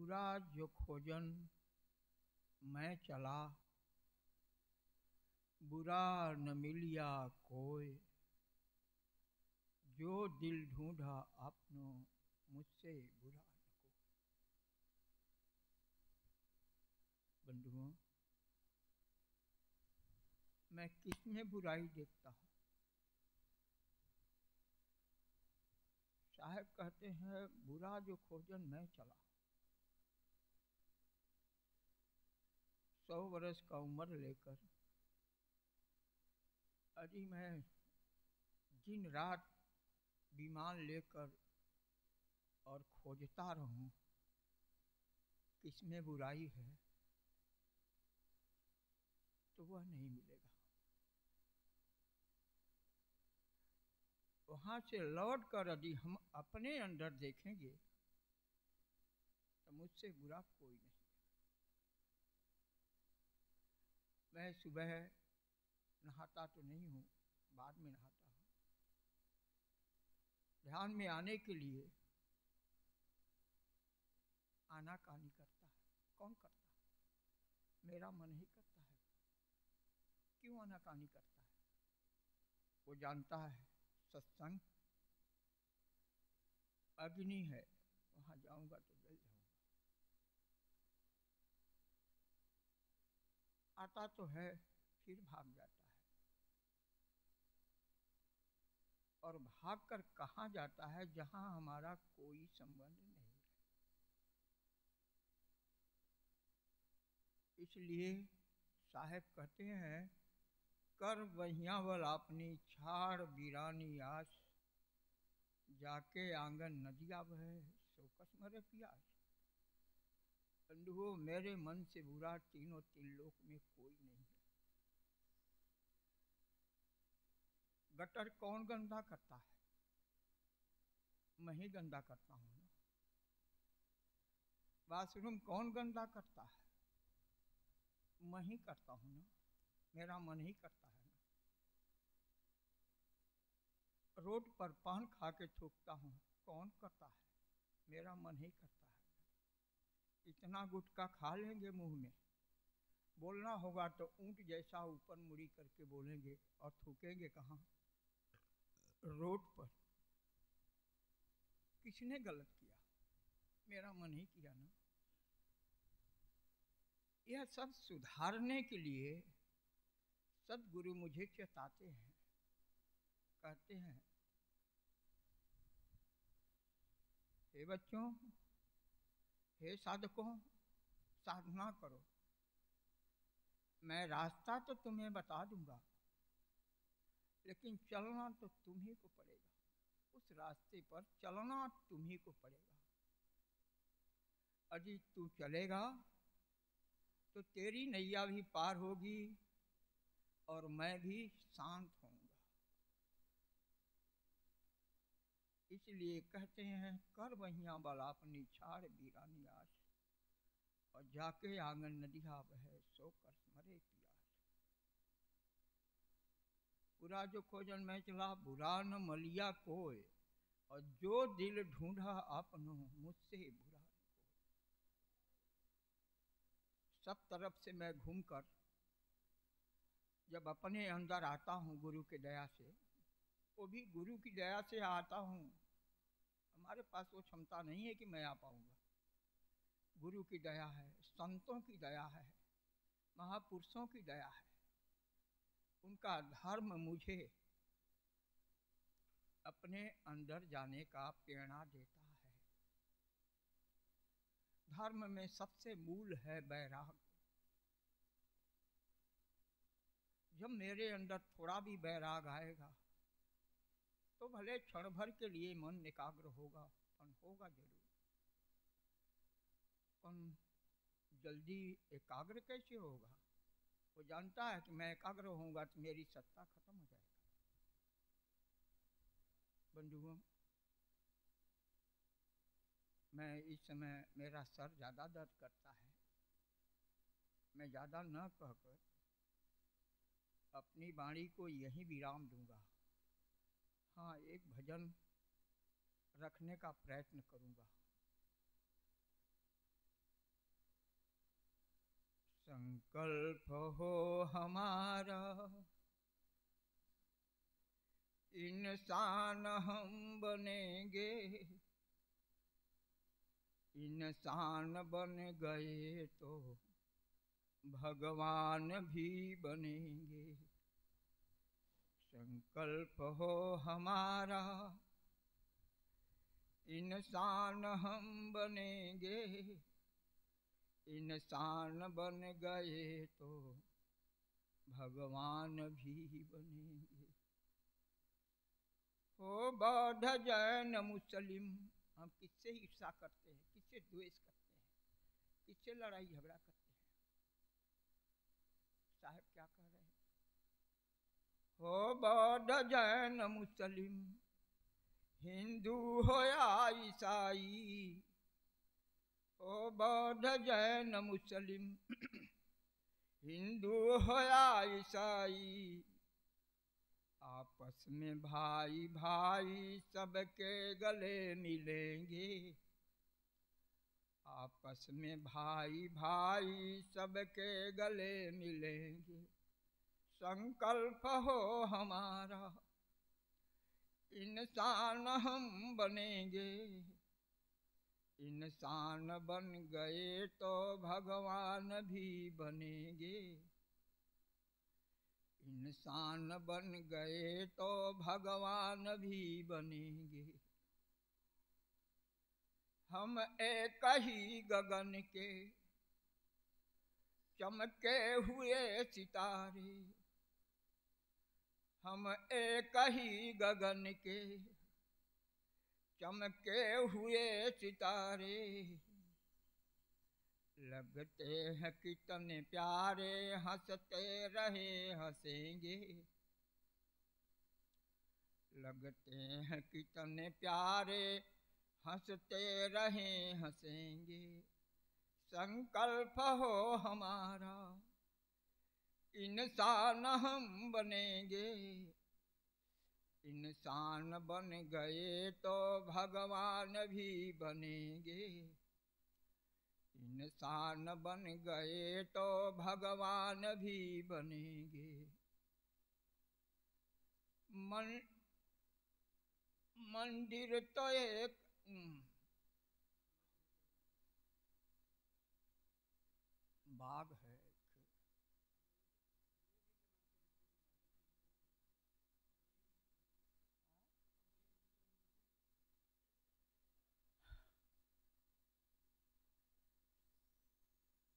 बुरा जो खोजन मैं चला, बुरा न मिलिया कोय, जो दिल ढूंढा आपनो मुझसे बुरा न को। बंधुओं, मैं किसमें बुराई देखता हूँ? साहब कहते हैं बुरा जो खोजन मैं चला, 100 वर्ष का उम्र लेकर अजी मैं दिन रात विमान लेकर और खोजता रहूं किसमें बुराई है, तो वह नहीं मिलेगा। वहां से लौट कर यदि हम अपने अंदर देखेंगे तो मुझसे बुरा कोई नहीं। मैं सुबह नहाता तो नहीं हूँ, बाद में नहाता हूँ। ध्यान में आने के लिए आनाकानी करता है। कौन करता है? मेरा मन ही करता है। क्यों आनाकानी करता है? वो जानता है सत्संग अग्नि है, वहां जाऊंगा तो जल जाऊंगा। आता तो है फिर भाग जाता है, और भागकर कहाँ जाता है? जहां हमारा कोई संबंध नहीं है। इसलिए साहेब कहते हैं कर वहिया वल अपनी छाड़ वीरानी आस, जाके आंगन नदिया बहे सो कस मरे प्यास। बंधुओं, मेरे मन से बुरा तीनों तीन लोक में कोई नहीं है। गटर कौन गंदा करता है? मैं ही गंदा करता हूँ ना। बाथरूम कौन गंदा करता है? मैं ही करता हूँ ना, मेरा मन ही करता है ना। रोड पर पान खा के थूकता हूँ, कौन करता है? मेरा मन ही करता है। इतना गुटखा खा लेंगे मुंह में, बोलना होगा तो ऊंट जैसा ऊपर मुड़ी करके बोलेंगे, और थूकेंगे कहाँ? रोड पर। किसने गलत किया? मेरा मन ही किया ना। यह सब सुधारने के लिए सदगुरु मुझे चेताते हैं, कहते हैं हे बच्चों, हे साधकों, साधना करो। मैं रास्ता तो तुम्हें बता दूंगा, लेकिन चलना तो तुम्ही को पड़ेगा। उस रास्ते पर चलना तुम्ही को पड़ेगा। यदि तू चलेगा तो तेरी नैया भी पार होगी और मैं भी शांत होऊंगा। इसलिए कहते हैं कर वहिया वाला अपनी छाड़ वीरानी आस, और जाके आंगन नदिया बहे सो कर मरे प्यास। बुरा जो खोजन मैं चला, बुरा न मलिया कोय, और जो दिल ढूंढा आपनो मुझसे बुरा न कोय। सब तरफ से मैं घूमकर जब अपने अंदर आता हूँ गुरु की दया से, वो भी गुरु की दया से आता हूँ। हमारे पास वो क्षमता नहीं है कि मैं आ पाऊंगा। गुरु की दया है, संतों की दया है, महापुरुषों की दया है। उनका धर्म मुझे अपने अंदर जाने का प्रेरणा देता है। धर्म में सबसे मूल है वैराग। जब मेरे अंदर थोड़ा भी वैराग आएगा तो भले क्षण भर के लिए मन एकाग्र होगा, पर होगा जरूर। पर जल्दी एकाग्र कैसे होगा? वो जानता है कि मैं एकाग्र होऊंगा तो मेरी सत्ता खत्म हो जाएगी। बंधुओं, मैं इस समय मेरा सर ज़्यादा दर्द करता है। मैं ज़्यादा न कहकर अपनी वाणी को यहीं विराम दूंगा। हाँ, एक भजन रखने का प्रयत्न करूंगा। संकल्प हो हमारा, इंसान हम बनेंगे, इंसान बन गए तो भगवान भी बनेंगे। संकल्प हो हमारा, इंसान हम बनेंगे, इंसान बन गए तो भगवान भी बनेंगे। हो बौद्ध जैन मुस्लिम, हम किससे ईर्षा करते हैं, किससे द्वेष करते हैं, किससे लड़ाई झगड़ा करते हैं? साहब क्या कह रहे हैं? हो बौद्ध जैन मुस्लिम, हिंदू हो या ईसाई, हो बौद्ध जैन मुस्लिम, हिंदू हो या ईसाई, आपस में भाई भाई सबके गले मिलेंगे, आपस में भाई भाई सबके गले मिलेंगे। संकल्प हो हमारा, इंसान हम बनेंगे, इंसान बन गए तो भगवान भी बनेंगे, इंसान बन गए तो भगवान भी बनेंगे। हम एक ही गगन के चमके हुए सितारे, हम एक ही गगन के चमके हुए सितारे, लगते हैं कितने प्यारे, हंसते रहे हंसेंगे, लगते हैं कितने प्यारे, हंसते रहे हंसेंगे। संकल्प हो हमारा, इंसान हम बनेंगे, इंसान बन गए तो भगवान भी बनेंगे, इंसान बन गए तो भगवान भी बनेंगे। मंदिर तो एक बाग है,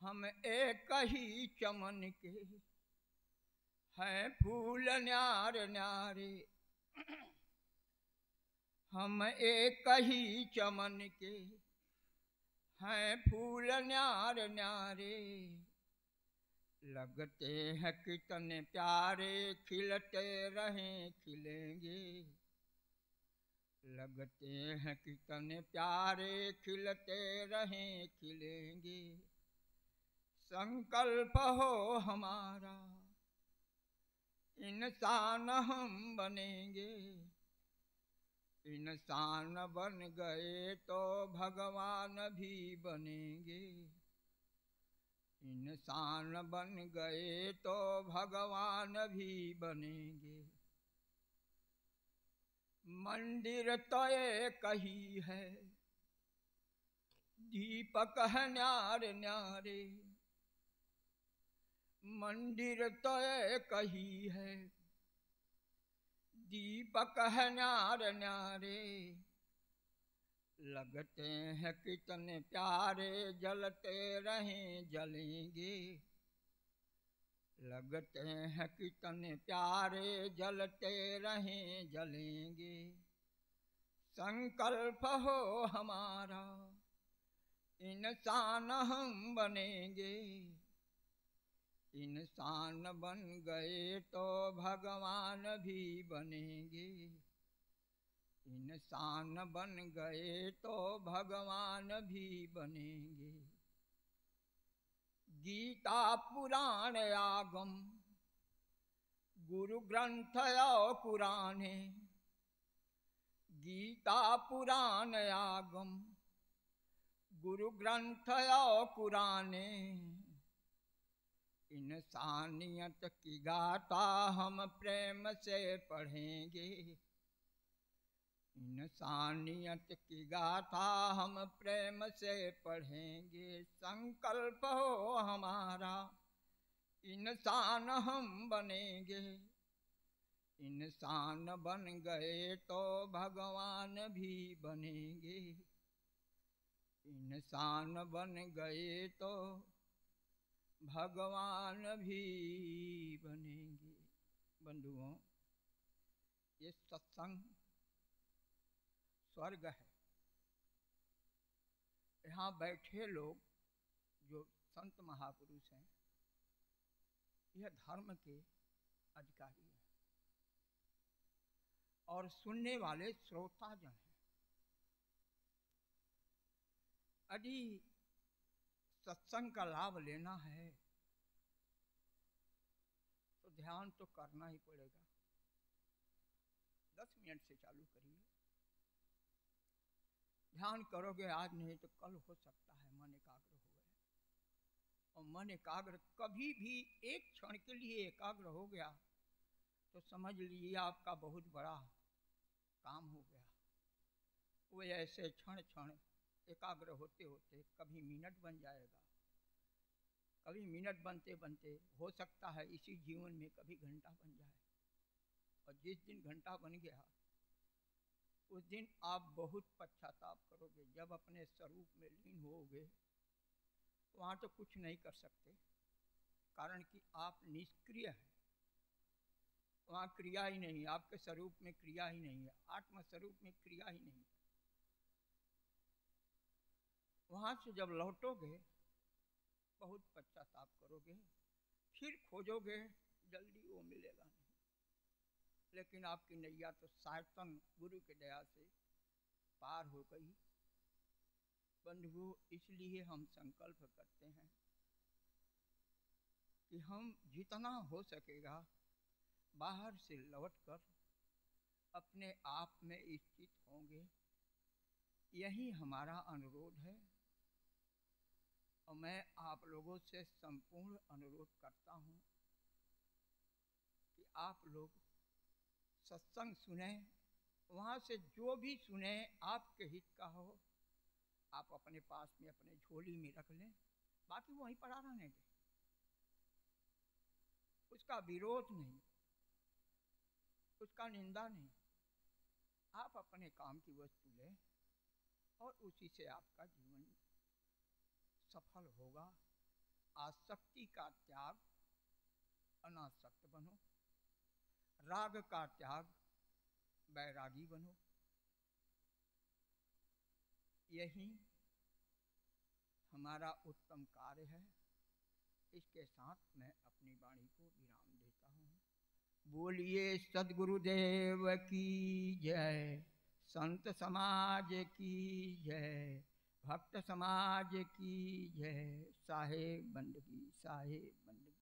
हम एक ही चमन के हैं फूल न्यारे न्यारे, हम एक ही चमन के हैं फूल न्यारे न्यारे, लगते हैं कितने प्यारे, खिलते रहें खिलेंगे, लगते हैं कितने प्यारे, खिलते रहें खिलेंगे। संकल्प हो हमारा, इंसान हम बनेंगे, इंसान बन गए तो भगवान भी बनेंगे, इंसान बन गए तो भगवान भी बनेंगे। मंदिर तो एक ही है, दीपक है न्यारे न्यारे, मंदिर तो एक ही है, दीपक है न्यारे न्यारे, लगते हैं कितने प्यारे, जलते रहें जलेंगे, लगते हैं कितने प्यारे, जलते रहें जलेंगे। संकल्प हो हमारा, इंसान हम बनेंगे, इंसान बन गए तो भगवान भी बनेंगे, इंसान बन गए तो भगवान भी बनेंगे। गीता पुराण आगम, गुरु ग्रंथ और पुराणे, गीता पुराण आगम, गुरु ग्रंथ और पुराणे, इंसानियत की गाथा हम प्रेम से पढ़ेंगे, इंसानियत की गाथा हम प्रेम से पढ़ेंगे। संकल्प हो हमारा इंसान हम बनेंगे, इंसान बन गए तो भगवान भी बनेंगे, इंसान बन गए तो भगवान भी बनेंगे। बंधुओं, ये सत्संग स्वर्ग है। यहाँ बैठे लोग जो संत महापुरुष हैं, यह धर्म के अधिकारी हैं और सुनने वाले श्रोताजन हैं। यदि सत्संग का लाभ लेना है तो ध्यान तो करना ही पड़ेगा। 10 मिनट से चालू करिए, ध्यान करोगे आज नहीं तो कल हो सकता है मन एकाग्र हो गया। और मन एकाग्र कभी भी एक क्षण के लिए एकाग्र हो गया तो समझ लीजिए आपका बहुत बड़ा काम हो गया। वो ऐसे क्षण क्षण एकाग्र होते होते कभी मिनट बन जाएगा, कभी मिनट बनते बनते हो सकता है इसी जीवन में कभी घंटा बन जाए। और जिस दिन घंटा बन गया उस दिन आप बहुत पश्चाताप करोगे। जब अपने स्वरूप में लीन होगे वहाँ तो कुछ नहीं कर सकते, कारण कि आप निष्क्रिय हैं। वहाँ क्रिया ही नहीं, आपके स्वरूप में क्रिया ही नहीं है, आत्म स्वरूप में क्रिया ही नहीं है। वहाँ से जब लौटोगे बहुत पश्चाताप करोगे, फिर खोजोगे, जल्दी वो मिलेगा नहीं। लेकिन आपकी नैया तो सायतन गुरु की दया से पार हो गई। बंधुओं, इसलिए हम संकल्प करते हैं कि हम जितना हो सकेगा बाहर से लौटकर अपने आप में स्थित होंगे। यही हमारा अनुरोध है और मैं आप लोगों से संपूर्ण अनुरोध करता हूँ कि आप लोग सत्संग सुने, वहाँ से जो भी सुने आपके हित का हो आप अपने पास में अपने झोली में रख लें, बाकी वहीं पड़ा रहने दें। उसका विरोध नहीं, उसका निंदा नहीं। आप अपने काम की वस्तु लें और उसी से आपका जीवन सफल होगा। आसक्ति का त्याग, अनासक्त बनो। राग का त्याग, बैरागी बनो। यही हमारा उत्तम कार्य है। इसके साथ मैं अपनी वाणी को विराम देता हूँ। बोलिए सद्गुरुदेव की जय, संत समाज की जय, भक्त समाज की जय। साहेब बंदगी, साहेब बंदगी।